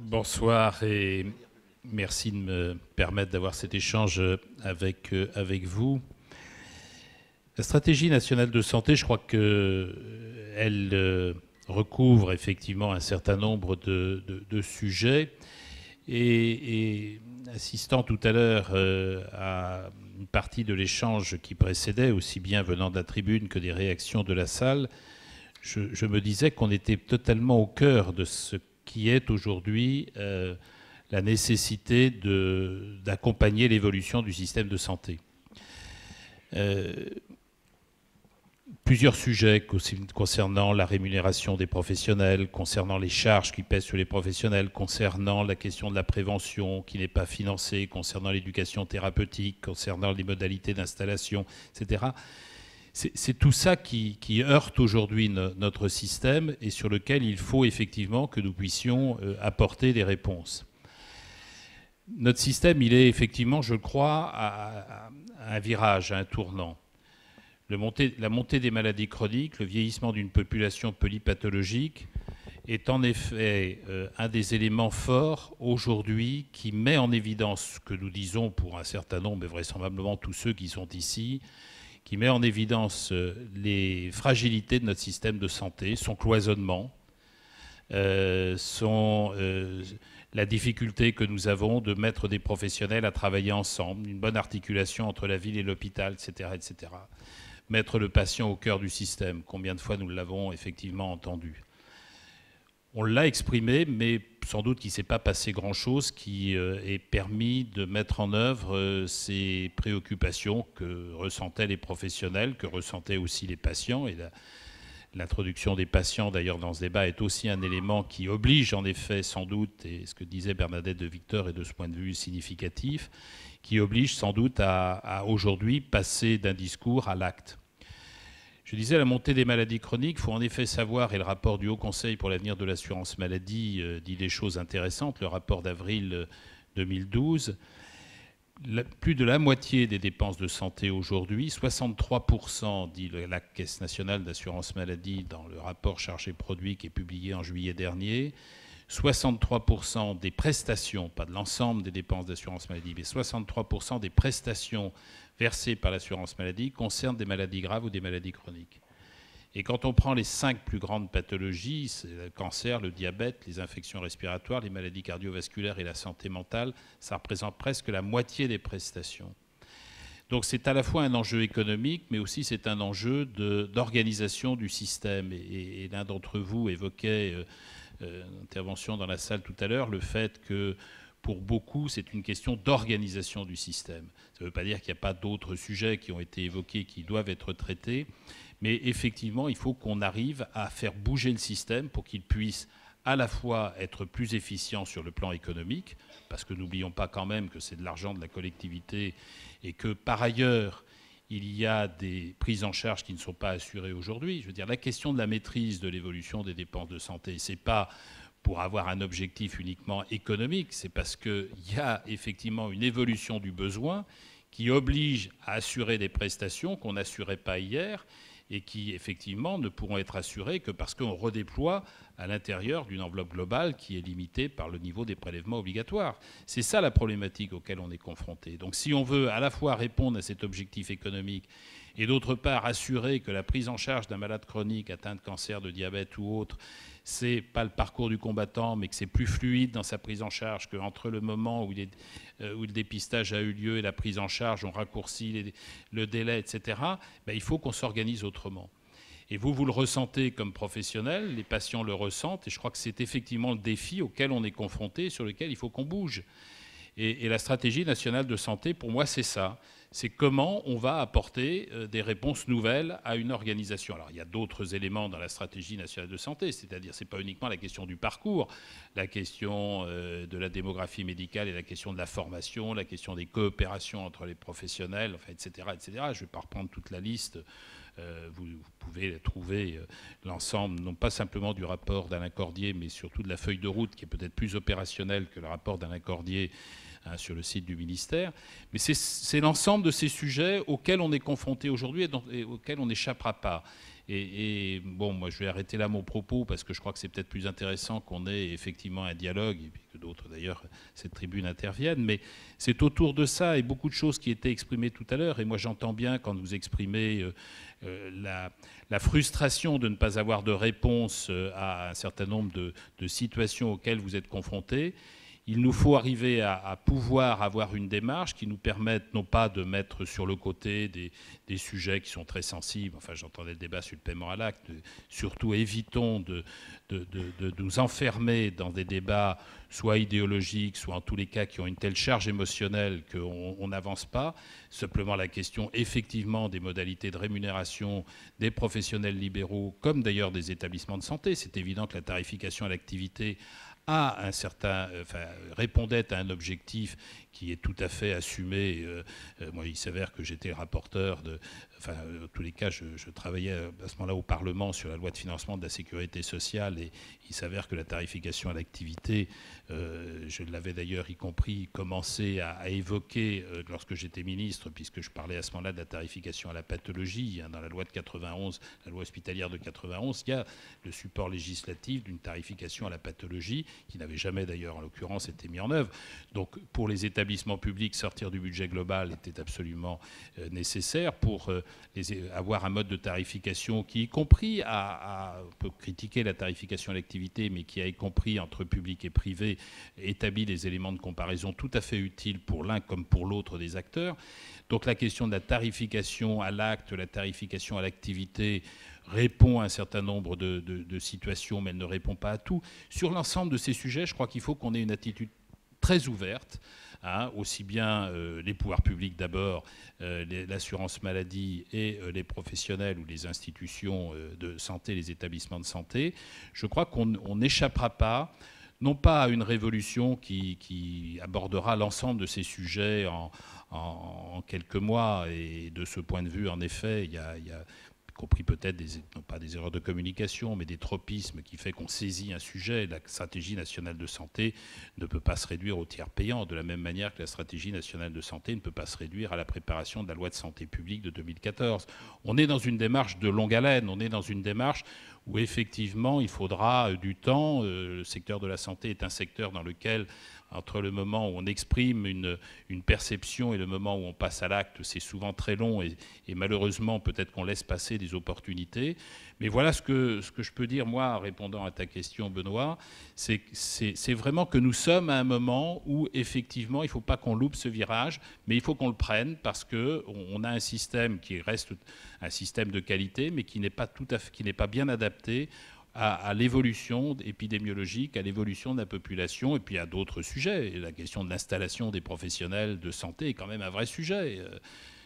Bonsoir et merci de me permettre d'avoir cet échange avec vous. La stratégie nationale de santé, je crois qu'elle recouvre effectivement un certain nombre de sujets. Et assistant tout à l'heure à une partie de l'échange qui précédait, aussi bien venant de la tribune que des réactions de la salle, je me disais qu'on était totalement au cœur de ce qui est aujourd'hui la nécessité d'accompagner l'évolution du système de santé. Plusieurs sujets concernant la rémunération des professionnels, concernant les charges qui pèsent sur les professionnels, concernant la question de la prévention qui n'est pas financée, concernant l'éducation thérapeutique, concernant les modalités d'installation, etc. C'est tout ça qui heurte aujourd'hui notre système et sur lequel il faut effectivement que nous puissions apporter des réponses. Notre système, il est effectivement, je crois, à un virage, à un tournant. La montée des maladies chroniques, le vieillissement d'une population polypathologique est en effet un des éléments forts aujourd'hui qui met en évidence ce que nous disons pour un certain nombre, et vraisemblablement tous ceux qui sont ici, qui met en évidence les fragilités de notre système de santé, son cloisonnement, la difficulté que nous avons de mettre des professionnels à travailler ensemble, une bonne articulation entre la ville et l'hôpital, etc., etc. Mettre le patient au cœur du système. Combien de fois nous l'avons effectivement entendu? On l'a exprimé, mais sans doute qu'il ne s'est pas passé grand-chose qui ait permis de mettre en œuvre ces préoccupations que ressentaient les professionnels, que ressentaient aussi les patients. Et l'introduction des patients, d'ailleurs, dans ce débat, est aussi un élément qui oblige, en effet, sans doute, et ce que disait Bernadette de Victor est de ce point de vue significatif, qui oblige sans doute à aujourd'hui passer d'un discours à l'acte. Je disais, la montée des maladies chroniques, il faut en effet savoir, et le rapport du Haut Conseil pour l'avenir de l'assurance maladie dit des choses intéressantes, le rapport d'avril 2012, plus de la moitié des dépenses de santé aujourd'hui, 63%, dit la Caisse nationale d'assurance maladie dans le rapport chargé-produit qui est publié en juillet dernier, 63% des prestations, pas de l'ensemble des dépenses d'assurance maladie, mais 63% des prestations versées par l'assurance maladie concernent des maladies graves ou des maladies chroniques. Et quand on prend les 5 plus grandes pathologies, c'est le cancer, le diabète, les infections respiratoires, les maladies cardiovasculaires et la santé mentale, ça représente presque la moitié des prestations. Donc c'est à la fois un enjeu économique, mais aussi c'est un enjeu d'organisation du système. Et l'un d'entre vous évoquait intervention dans la salle tout à l'heure, le fait que pour beaucoup, c'est une question d'organisation du système. Ça ne veut pas dire qu'il n'y a pas d'autres sujets qui ont été évoqués, qui doivent être traités, mais effectivement, il faut qu'on arrive à faire bouger le système pour qu'il puisse à la fois être plus efficient sur le plan économique, parce que n'oublions pas quand même que c'est de l'argent de la collectivité et que par ailleurs, il y a des prises en charge qui ne sont pas assurées aujourd'hui. Je veux dire, la question de la maîtrise de l'évolution des dépenses de santé, ce n'est pas pour avoir un objectif uniquement économique, c'est parce qu'il y a effectivement une évolution du besoin qui oblige à assurer des prestations qu'on n'assurait pas hier et qui, effectivement, ne pourront être assurées que parce qu'on redéploie à l'intérieur d'une enveloppe globale qui est limitée par le niveau des prélèvements obligatoires. C'est ça la problématique auquel on est confronté. Donc si on veut à la fois répondre à cet objectif économique et d'autre part assurer que la prise en charge d'un malade chronique atteint de cancer, de diabète ou autre, c'est pas le parcours du combattant, mais que c'est plus fluide dans sa prise en charge, qu'entre le moment où le dépistage a eu lieu et la prise en charge, on raccourcit le délai, etc., ben, il faut qu'on s'organise autrement. Et vous le ressentez comme professionnel, les patients le ressentent, et je crois que c'est effectivement le défi auquel on est confronté, sur lequel il faut qu'on bouge. Et la stratégie nationale de santé, pour moi, c'est ça. C'est comment on va apporter des réponses nouvelles à une organisation. Alors, il y a d'autres éléments dans la stratégie nationale de santé, c'est-à-dire c'est pas uniquement la question du parcours, la question de la démographie médicale et la question de la formation, la question des coopérations entre les professionnels, enfin, etc., etc. Je ne vais pas reprendre toute la liste. Vous pouvez trouver l'ensemble, non pas simplement du rapport d'Alain Cordier, mais surtout de la feuille de route qui est peut-être plus opérationnelle que le rapport d'Alain Cordier sur le site du ministère. Mais c'est l'ensemble de ces sujets auxquels on est confronté aujourd'hui et auxquels on n'échappera pas. Et bon, moi je vais arrêter là mon propos parce que je crois que c'est peut-être plus intéressant qu'on ait effectivement un dialogue, et puis que d'autres d'ailleurs, cette tribune interviennent, mais c'est autour de ça et beaucoup de choses qui étaient exprimées tout à l'heure. Et moi j'entends bien quand vous exprimez la frustration de ne pas avoir de réponse à un certain nombre de situations auxquelles vous êtes confrontés. Il nous faut arriver à pouvoir avoir une démarche qui nous permette non pas de mettre sur le côté des sujets qui sont très sensibles, enfin j'entendais le débat sur le paiement à l'acte, surtout évitons de nous enfermer dans des débats soit idéologiques, soit en tous les cas qui ont une telle charge émotionnelle qu'on n'avance pas. Simplement la question effectivement des modalités de rémunération des professionnels libéraux, comme d'ailleurs des établissements de santé. C'est évident que la tarification à l'activité répondait à un objectif qui est tout à fait assumé. Moi, il s'avère que j'étais rapporteur en tous les cas, je travaillais à ce moment-là au Parlement sur la loi de financement de la sécurité sociale, et il s'avère que la tarification à l'activité, je l'avais d'ailleurs y compris commencé à évoquer lorsque j'étais ministre, puisque je parlais à ce moment-là de la tarification à la pathologie. Dans la loi de 91, la loi hospitalière de 91, il y a le support législatif d'une tarification à la pathologie, qui n'avait jamais d'ailleurs en l'occurrence été mis en œuvre. Donc pour les établissements publics, sortir du budget global était absolument nécessaire pour avoir un mode de tarification qui, y compris, on peut critiquer la tarification à l'activité, mais qui a, y compris entre public et privé, établi des éléments de comparaison tout à fait utiles pour l'un comme pour l'autre des acteurs. Donc la question de la tarification à l'acte, la tarification à l'activité répond à un certain nombre de situations, mais elle ne répond pas à tout. Sur l'ensemble de ces sujets, je crois qu'il faut qu'on ait une attitude très ouverte, aussi bien les pouvoirs publics d'abord, l'assurance maladie et les professionnels ou les institutions de santé, les établissements de santé. Je crois qu'on n'échappera pas, non pas à une révolution qui abordera l'ensemble de ces sujets en quelques mois. Et de ce point de vue, en effet, il y a compris peut-être non pas des erreurs de communication, mais des tropismes qui fait qu'on saisit un sujet. La stratégie nationale de santé ne peut pas se réduire au tiers payant, de la même manière que la stratégie nationale de santé ne peut pas se réduire à la préparation de la loi de santé publique de 2014. On est dans une démarche de longue haleine, on est dans une démarche où effectivement il faudra du temps. Le secteur de la santé est un secteur dans lequel, entre le moment où on exprime une perception et le moment où on passe à l'acte, c'est souvent très long, et malheureusement peut-être qu'on laisse passer des opportunités. Mais voilà ce que je peux dire, moi, en répondant à ta question, Benoît, c'est vraiment que nous sommes à un moment où effectivement il ne faut pas qu'on loupe ce virage, mais il faut qu'on le prenne, parce qu'on a un système qui reste un système de qualité, mais qui n'est pas bien adapté à l'évolution épidémiologique, à l'évolution de la population, et puis à d'autres sujets. Et la question de l'installation des professionnels de santé est quand même un vrai sujet.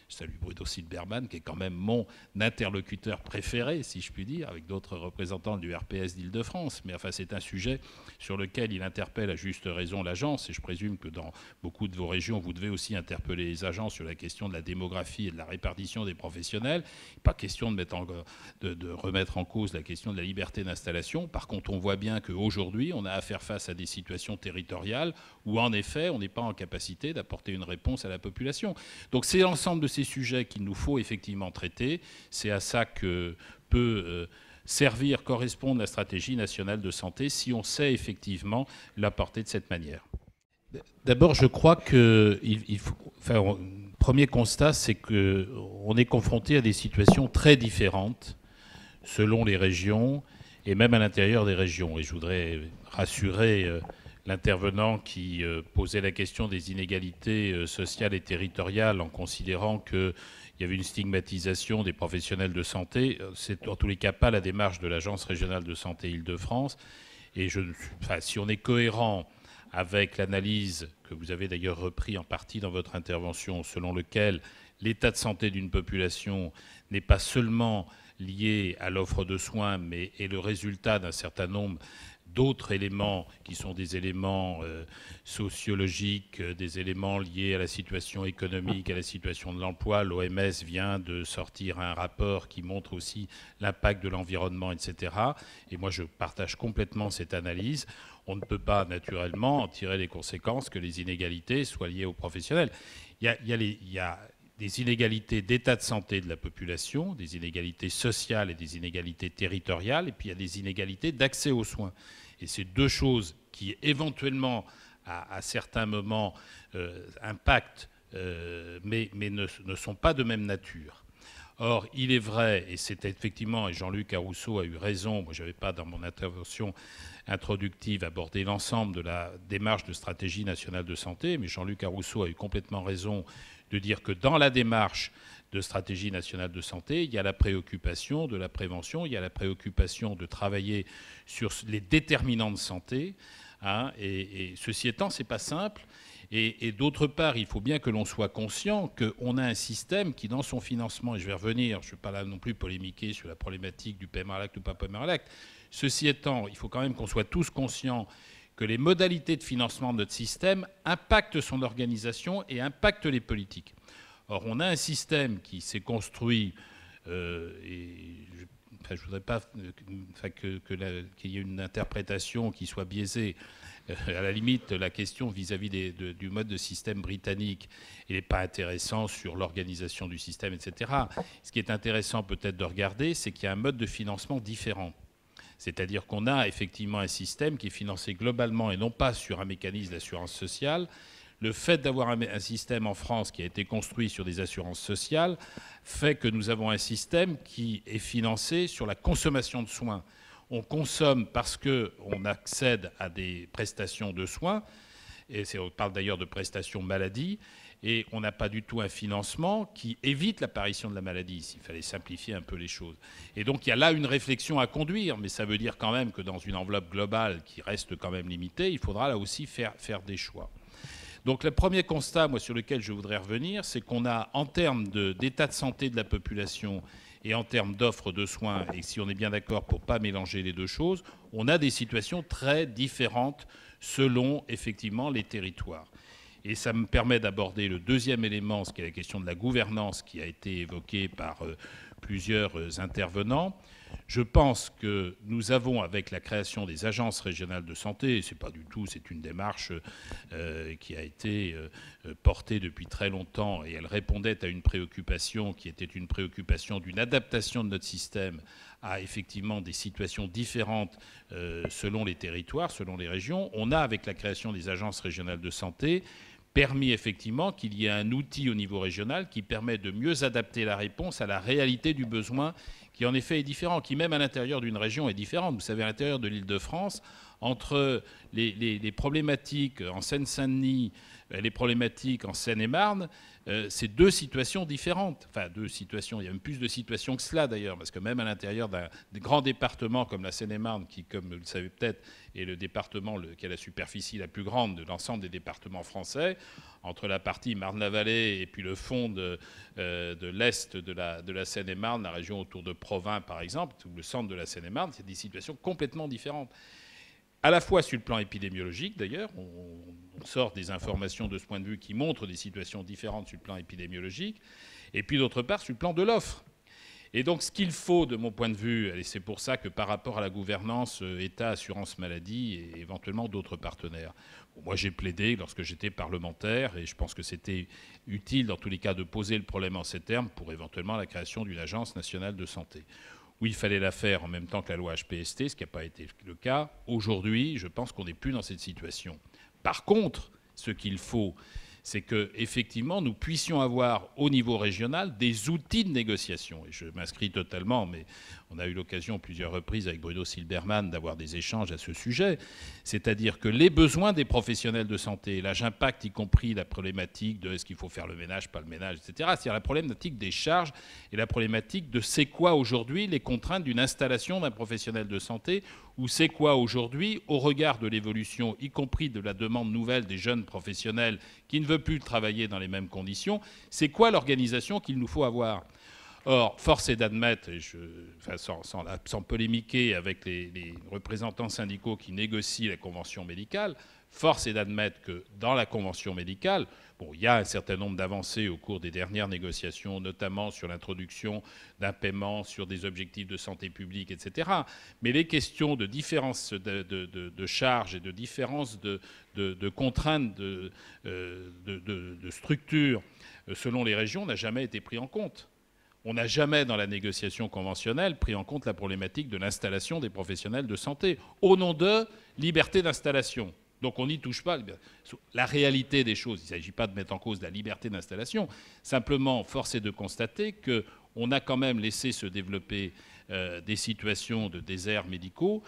Je salue Bruno Silberman, qui est quand même mon interlocuteur préféré, si je puis dire, avec d'autres représentants du RPS d'Île-de-France. Mais enfin, c'est un sujet sur lequel il interpelle à juste raison l'agence, et je présume que dans beaucoup de vos régions, vous devez aussi interpeller les agences sur la question de la démographie et de la répartition des professionnels. Pas question de remettre en cause la question de la liberté d'installation. Par contre, on voit bien qu'aujourd'hui, on a à faire face à des situations territoriales où, en effet, on n'est pas en capacité d'apporter une réponse à la population. Donc c'est l'ensemble de ces sujets qu'il nous faut effectivement traiter. C'est à ça que peut correspondre la stratégie nationale de santé, si on sait effectivement l'apporter de cette manière. D'abord, je crois que le premier constat, c'est qu'on est confronté à des situations très différentes selon les régions et même à l'intérieur des régions. Et je voudrais rassurer l'intervenant qui posait la question des inégalités sociales et territoriales en considérant qu'il y avait une stigmatisation des professionnels de santé. C'est en tous les cas pas la démarche de l'Agence régionale de santé Île-de-France. Et si on est cohérent avec l'analyse que vous avez d'ailleurs repris en partie dans votre intervention, selon lequel l'état de santé d'une population n'est pas seulement lié à l'offre de soins, mais est le résultat d'un certain nombre d'autres éléments qui sont des éléments sociologiques, des éléments liés à la situation économique, à la situation de l'emploi. L'OMS vient de sortir un rapport qui montre aussi l'impact de l'environnement, etc. Et moi, je partage complètement cette analyse. On ne peut pas naturellement en tirer les conséquences que les inégalités soient liées aux professionnels. Il y a des inégalités d'état de santé de la population, des inégalités sociales et des inégalités territoriales, et puis il y a des inégalités d'accès aux soins. Et c'est deux choses qui, éventuellement, à certains moments, impactent, mais ne sont pas de même nature. Or, il est vrai, et c'est effectivement, et Jean-Luc Arousseau a eu raison, moi je n'avais pas dans mon intervention introductive abordé l'ensemble de la démarche de stratégie nationale de santé, mais Jean-Luc Arousseau a eu complètement raison de dire que dans la démarche de stratégie nationale de santé, il y a la préoccupation de la prévention, il y a la préoccupation de travailler sur les déterminants de santé, hein, et ceci étant, c'est pas simple. Et d'autre part, il faut bien que l'on soit conscient qu'on a un système qui, dans son financement, et je vais revenir, je ne vais pas là non plus polémiquer sur la problématique du paiement à l'acte ou pas paiement à l'acte, ceci étant, il faut quand même qu'on soit tous conscients que les modalités de financement de notre système impactent son organisation et impactent les politiques. Or, on a un système qui s'est construit, je ne voudrais pas qu'il y ait une interprétation qui soit biaisée. À la limite, la question vis-à-vis du mode de système britannique, il n'est pas intéressant sur l'organisation du système, etc. Ce qui est intéressant peut-être de regarder, c'est qu'il y a un mode de financement différent. C'est-à-dire qu'on a effectivement un système qui est financé globalement et non pas sur un mécanisme d'assurance sociale. Le fait d'avoir un système en France qui a été construit sur des assurances sociales fait que nous avons un système qui est financé sur la consommation de soins. On consomme parce qu'on accède à des prestations de soins, et on parle d'ailleurs de prestations maladie, et on n'a pas du tout un financement qui évite l'apparition de la maladie, s'il fallait simplifier un peu les choses. Et donc il y a là une réflexion à conduire, mais ça veut dire quand même que dans une enveloppe globale qui reste quand même limitée, il faudra là aussi faire des choix. Donc le premier constat, moi, sur lequel je voudrais revenir, c'est qu'on a, en termes d'état de santé de la population et en termes d'offres de soins, et si on est bien d'accord pour ne pas mélanger les deux choses, on a des situations très différentes selon, effectivement, les territoires. Et ça me permet d'aborder le deuxième élément, ce qui est la question de la gouvernance qui a été évoquée par plusieurs intervenants. Je pense que nous avons, avec la création des agences régionales de santé, c'est une démarche qui a été portée depuis très longtemps, et elle répondait à une préoccupation qui était une préoccupation d'une adaptation de notre système à effectivement des situations différentes selon les territoires, selon les régions. On a, avec la création des agences régionales de santé, permis effectivement qu'il y ait un outil au niveau régional qui permet de mieux adapter la réponse à la réalité du besoin qui en effet est différent, qui même à l'intérieur d'une région est différente. Vous savez, à l'intérieur de l'Île-de-France, entre les problématiques en Seine-Saint-Denis et les problématiques en Seine-et-Marne, c'est deux situations différentes. Enfin, deux situations, il y a même plus de situations que cela d'ailleurs, parce que même à l'intérieur d'un grand département comme la Seine-et-Marne, qui, comme vous le savez peut-être, est le département qui a la superficie la plus grande de l'ensemble des départements français, entre la partie Marne-la-Vallée et puis le fond de l'est de la Seine-et-Marne, la région autour de Provins par exemple, ou le centre de la Seine-et-Marne, c'est des situations complètement différentes. À la fois sur le plan épidémiologique, d'ailleurs, on sort des informations de ce point de vue qui montrent des situations différentes sur le plan épidémiologique, et puis d'autre part sur le plan de l'offre. Et donc ce qu'il faut, de mon point de vue, et c'est pour ça que par rapport à la gouvernance État, assurance maladie et éventuellement d'autres partenaires, moi j'ai plaidé lorsque j'étais parlementaire, et je pense que c'était utile dans tous les cas de poser le problème en ces termes pour éventuellement la création d'une agence nationale de santé. Oui, il fallait la faire en même temps que la loi HPST, ce qui n'a pas été le cas. Aujourd'hui, je pense qu'on n'est plus dans cette situation. Par contre, ce qu'il faut, c'est qu'effectivement, nous puissions avoir au niveau régional des outils de négociation. Et je m'inscris totalement, mais on a eu l'occasion plusieurs reprises avec Bruno Silbermann d'avoir des échanges à ce sujet. C'est-à-dire que les besoins des professionnels de santé, là j'impacte y compris la problématique de est-ce qu'il faut faire le ménage, pas le ménage, etc. C'est-à-dire la problématique des charges et la problématique de c'est quoi aujourd'hui les contraintes d'une installation d'un professionnel de santé, ou c'est quoi aujourd'hui, au regard de l'évolution, y compris de la demande nouvelle des jeunes professionnels qui ne veulent plus travailler dans les mêmes conditions, c'est quoi l'organisation qu'il nous faut avoir ? Or, force est d'admettre, et sans polémiquer avec les représentants syndicaux qui négocient la convention médicale, force est d'admettre que dans la convention médicale, bon, il y a un certain nombre d'avancées au cours des dernières négociations, notamment sur l'introduction d'un paiement, sur des objectifs de santé publique, etc. Mais les questions de différence de charges et de différence de contraintes de structure selon les régions n'a jamais été pris en compte. On n'a jamais, dans la négociation conventionnelle, pris en compte la problématique de l'installation des professionnels de santé, au nom de liberté d'installation. Donc on n'y touche pas. La réalité des choses, il ne s'agit pas de mettre en cause la liberté d'installation. Simplement, force est de constater qu'on a quand même laissé se développer des situations de déserts médicaux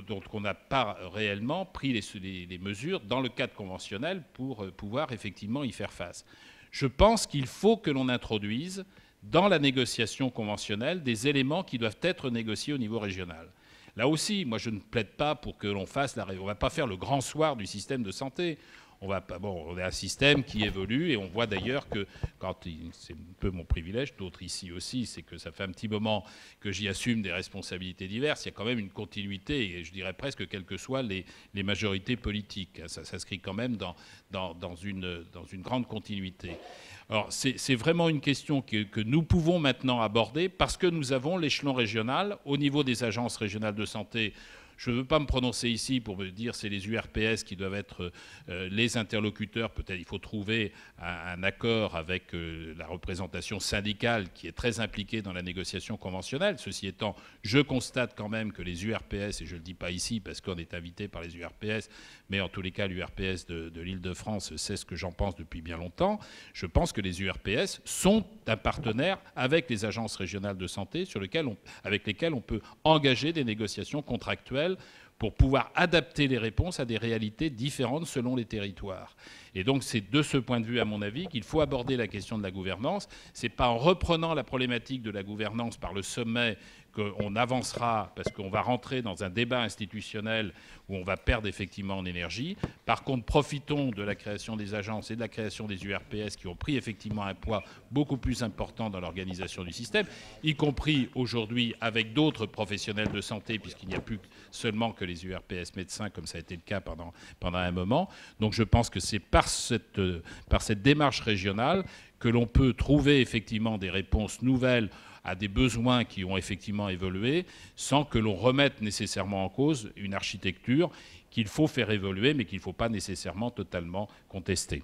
dont on n'a pas réellement pris les mesures dans le cadre conventionnel pour pouvoir effectivement y faire face. Je pense qu'il faut que l'on introduise dans la négociation conventionnelle des éléments qui doivent être négociés au niveau régional. Là aussi, moi je ne plaide pas pour que l'on fasse on ne va pas faire le grand soir du système de santé. On a un système qui évolue et on voit d'ailleurs que, c'est un peu mon privilège, d'autres ici aussi, c'est que ça fait un petit moment que j'y assume des responsabilités diverses, il y a quand même une continuité, et je dirais presque quelles que soient les majorités politiques. Ça s'inscrit quand même dans une grande continuité. Alors c'est vraiment une question que nous pouvons maintenant aborder parce que nous avons l'échelon régional au niveau des agences régionales de santé. Je ne veux pas me prononcer ici pour me dire que c'est les URPS qui doivent être les interlocuteurs. Peut-être il faut trouver un accord avec la représentation syndicale qui est très impliquée dans la négociation conventionnelle. Ceci étant, je constate quand même que les URPS, et je ne le dis pas ici parce qu'on est invité par les URPS, mais en tous les cas l'URPS de l'Île-de-France sait ce que j'en pense depuis bien longtemps. Je pense que les URPS sont un partenaire avec les agences régionales de santé avec lesquelles on peut engager des négociations contractuelles pour pouvoir adapter les réponses à des réalités différentes selon les territoires. Et donc c'est de ce point de vue, à mon avis, qu'il faut aborder la question de la gouvernance. Ce n'est pas en reprenant la problématique de la gouvernance par le sommet qu'on avancera, parce qu'on va rentrer dans un débat institutionnel où on va perdre effectivement en énergie. Par contre, profitons de la création des agences et de la création des URPS qui ont pris effectivement un poids beaucoup plus important dans l'organisation du système, y compris aujourd'hui avec d'autres professionnels de santé, puisqu'il n'y a plus seulement que les URPS médecins, comme ça a été le cas pendant un moment. Donc je pense que c'est par cette démarche régionale que l'on peut trouver effectivement des réponses nouvelles à des besoins qui ont effectivement évolué, sans que l'on remette nécessairement en cause une architecture qu'il faut faire évoluer, mais qu'il ne faut pas nécessairement totalement contester.